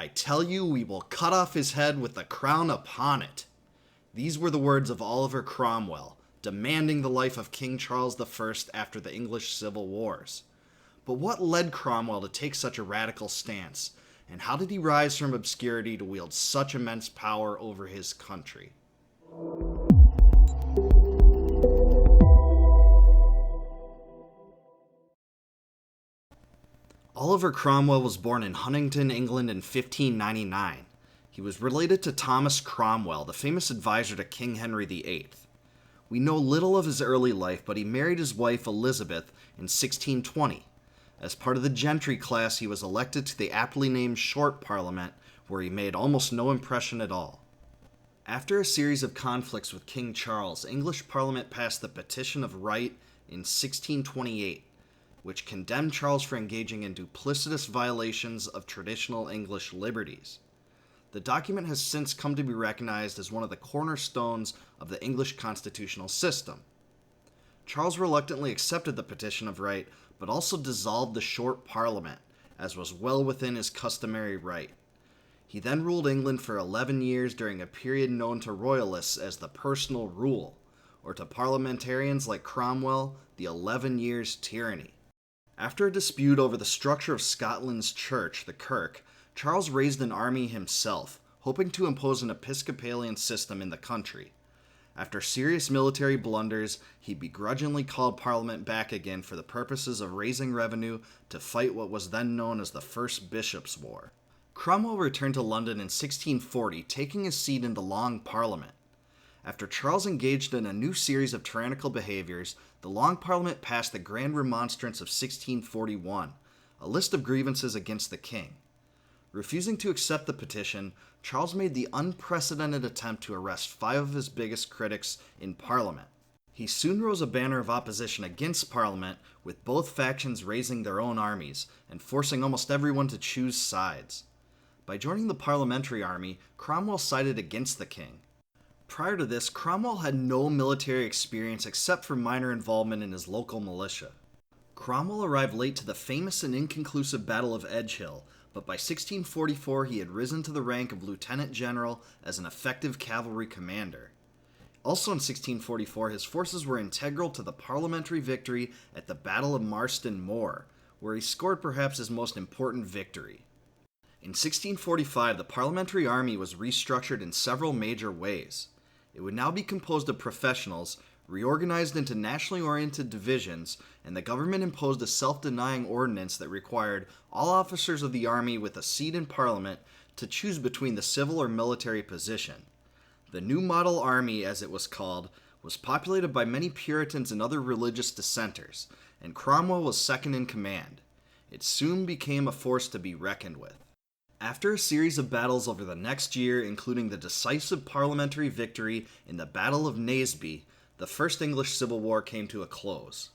I tell you, we will cut off his head with the crown upon it. These were the words of Oliver Cromwell, demanding the life of King Charles I after the English Civil Wars. But what led Cromwell to take such a radical stance, and how did he rise from obscurity to wield such immense power over his country? Oliver Cromwell was born in Huntingdon, England in 1599. He was related to Thomas Cromwell, the famous advisor to King Henry VIII. We know little of his early life, but he married his wife Elizabeth in 1620. As part of the gentry class, he was elected to the aptly named Short Parliament, where he made almost no impression at all. After a series of conflicts with King Charles, English Parliament passed the Petition of Right in 1628, which condemned Charles for engaging in duplicitous violations of traditional English liberties. The document has since come to be recognized as one of the cornerstones of the English constitutional system. Charles reluctantly accepted the Petition of Right, but also dissolved the Short Parliament, as was well within his customary right. He then ruled England for 11 years during a period known to royalists as the Personal Rule, or to parliamentarians like Cromwell, the 11 Years' Tyranny. After a dispute over the structure of Scotland's church, the Kirk, Charles raised an army himself, hoping to impose an Episcopalian system in the country. After serious military blunders, he begrudgingly called Parliament back again for the purposes of raising revenue to fight what was then known as the First Bishops' War. Cromwell returned to London in 1640, taking his seat in the Long Parliament. After Charles engaged in a new series of tyrannical behaviors, the Long Parliament passed the Grand Remonstrance of 1641, a list of grievances against the king. Refusing to accept the petition, Charles made the unprecedented attempt to arrest 5 of his biggest critics in Parliament. He soon rose a banner of opposition against Parliament, with both factions raising their own armies and forcing almost everyone to choose sides. By joining the parliamentary army, Cromwell sided against the king. Prior to this, Cromwell had no military experience except for minor involvement in his local militia. Cromwell arrived late to the famous and inconclusive Battle of Edgehill, but by 1644 he had risen to the rank of lieutenant general as an effective cavalry commander. Also in 1644, his forces were integral to the parliamentary victory at the Battle of Marston Moor, where he scored perhaps his most important victory. In 1645, the parliamentary army was restructured in several major ways. It would now be composed of professionals, reorganized into nationally oriented divisions, and the government imposed a self-denying ordinance that required all officers of the army with a seat in Parliament to choose between the civil or military position. The New Model Army, as it was called, was populated by many Puritans and other religious dissenters, and Cromwell was second in command. It soon became a force to be reckoned with. After a series of battles over the next year, including the decisive parliamentary victory in the Battle of Naseby, the First English Civil War came to a close.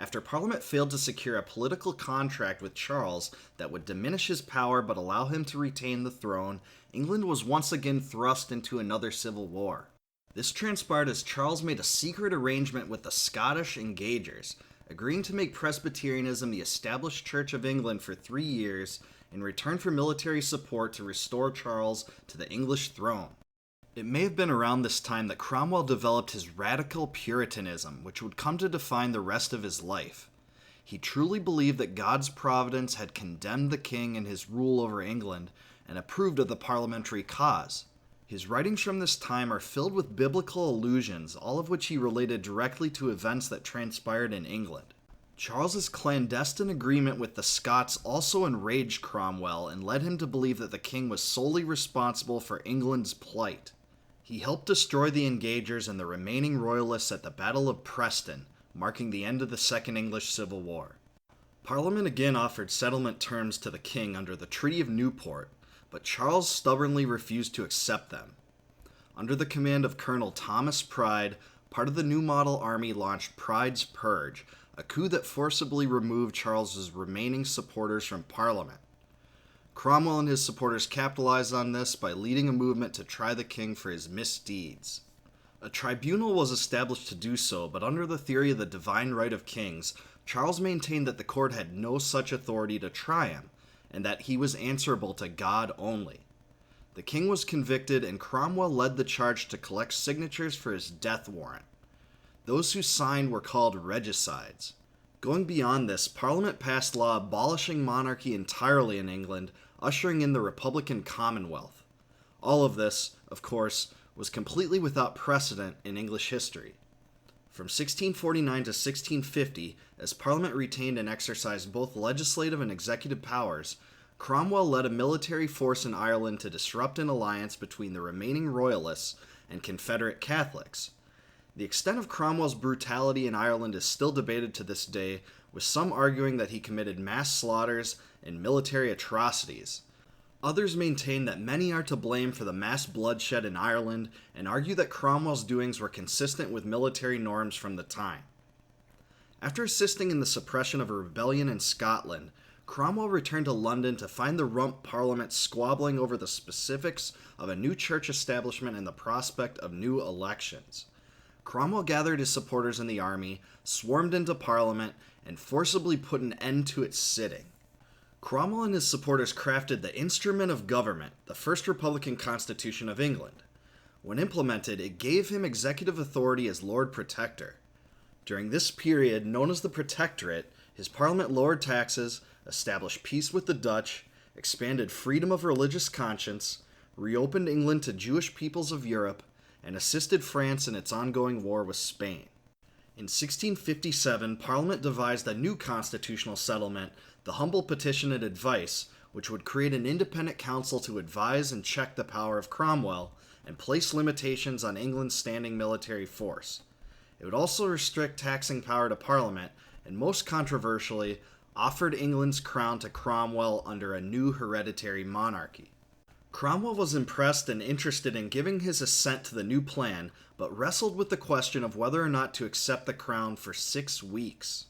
After Parliament failed to secure a political contract with Charles that would diminish his power but allow him to retain the throne, England was once again thrust into another civil war. This transpired as Charles made a secret arrangement with the Scottish Engagers, agreeing to make Presbyterianism the established Church of England for 3 years in return for military support to restore Charles to the English throne. It may have been around this time that Cromwell developed his radical Puritanism, which would come to define the rest of his life. He truly believed that God's providence had condemned the king and his rule over England and approved of the parliamentary cause. His writings from this time are filled with biblical allusions, all of which he related directly to events that transpired in England. Charles's clandestine agreement with the Scots also enraged Cromwell and led him to believe that the king was solely responsible for England's plight. He helped destroy the Engagers and the remaining royalists at the Battle of Preston, marking the end of the Second English Civil War. Parliament again offered settlement terms to the king under the Treaty of Newport, but Charles stubbornly refused to accept them. Under the command of Colonel Thomas Pride, part of the New Model Army launched Pride's Purge, a coup that forcibly removed Charles's remaining supporters from Parliament. Cromwell and his supporters capitalized on this by leading a movement to try the king for his misdeeds. A tribunal was established to do so, but under the theory of the divine right of kings, Charles maintained that the court had no such authority to try him, and that he was answerable to God only. The king was convicted, and Cromwell led the charge to collect signatures for his death warrant. Those who signed were called regicides. Going beyond this, Parliament passed law abolishing monarchy entirely in England, ushering in the Republican Commonwealth. All of this, of course, was completely without precedent in English history. From 1649 to 1650, as Parliament retained and exercised both legislative and executive powers, Cromwell led a military force in Ireland to disrupt an alliance between the remaining Royalists and Confederate Catholics. The extent of Cromwell's brutality in Ireland is still debated to this day, with some arguing that he committed mass slaughters and military atrocities. Others maintain that many are to blame for the mass bloodshed in Ireland and argue that Cromwell's doings were consistent with military norms from the time. After assisting in the suppression of a rebellion in Scotland, Cromwell returned to London to find the Rump Parliament squabbling over the specifics of a new church establishment and the prospect of new elections. Cromwell gathered his supporters in the army, swarmed into Parliament, and forcibly put an end to its sitting. Cromwell and his supporters crafted the Instrument of Government, the first Republican Constitution of England. When implemented, it gave him executive authority as Lord Protector. During this period, known as the Protectorate, his Parliament lowered taxes, established peace with the Dutch, expanded freedom of religious conscience, reopened England to Jewish peoples of Europe, and assisted France in its ongoing war with Spain. In 1657, Parliament devised a new constitutional settlement, the Humble Petition and Advice, which would create an independent council to advise and check the power of Cromwell and place limitations on England's standing military force. It would also restrict taxing power to Parliament, and most controversially, offered England's crown to Cromwell under a new hereditary monarchy. Cromwell was impressed and interested in giving his assent to the new plan, but wrestled with the question of whether or not to accept the crown for 6 weeks.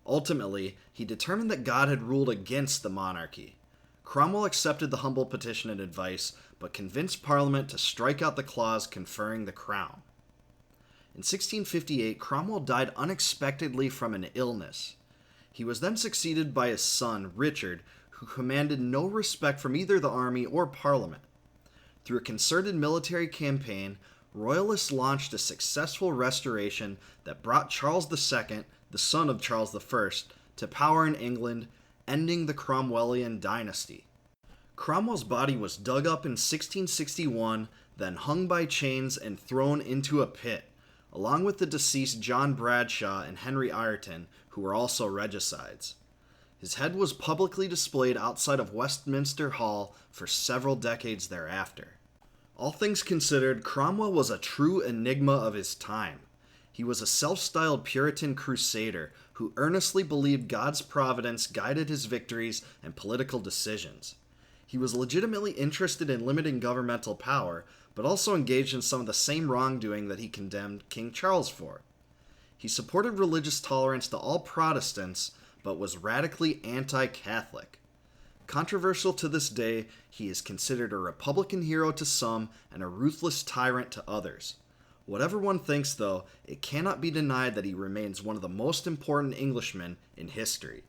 Ultimately, he determined that God had ruled against the monarchy. Cromwell accepted the Humble Petition and Advice, but convinced Parliament to strike out the clause conferring the crown. In 1658, Cromwell died unexpectedly from an illness. He was then succeeded by his son, Richard, who commanded no respect from either the army or Parliament. Through a concerted military campaign, Royalists launched a successful restoration that brought Charles II, the son of Charles I, to power in England, ending the Cromwellian dynasty. Cromwell's body was dug up in 1661, then hung by chains and thrown into a pit, along with the deceased John Bradshaw and Henry Ireton, who were also regicides. His head was publicly displayed outside of Westminster Hall for several decades thereafter. All things considered, Cromwell was a true enigma of his time. He was a self-styled Puritan crusader who earnestly believed God's providence guided his victories and political decisions. He was legitimately interested in limiting governmental power, but also engaged in some of the same wrongdoing that he condemned King Charles for. He supported religious tolerance to all Protestants, but was radically anti-Catholic. Controversial to this day, he is considered a Republican hero to some and a ruthless tyrant to others. Whatever one thinks, though, it cannot be denied that he remains one of the most important Englishmen in history.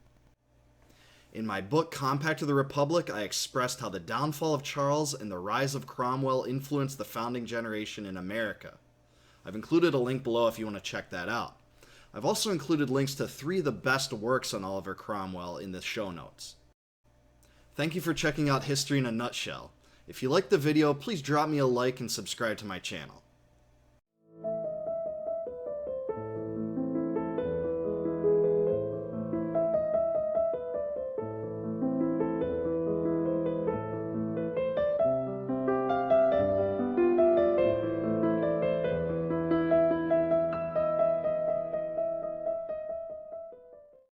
In my book, Compact of the Republic, I expressed how the downfall of Charles and the rise of Cromwell influenced the founding generation in America. I've included a link below if you want to check that out. I've also included links to 3 of the best works on Oliver Cromwell in the show notes. Thank you for checking out History in a Nutshell. If you liked the video, please drop me a like and subscribe to my channel.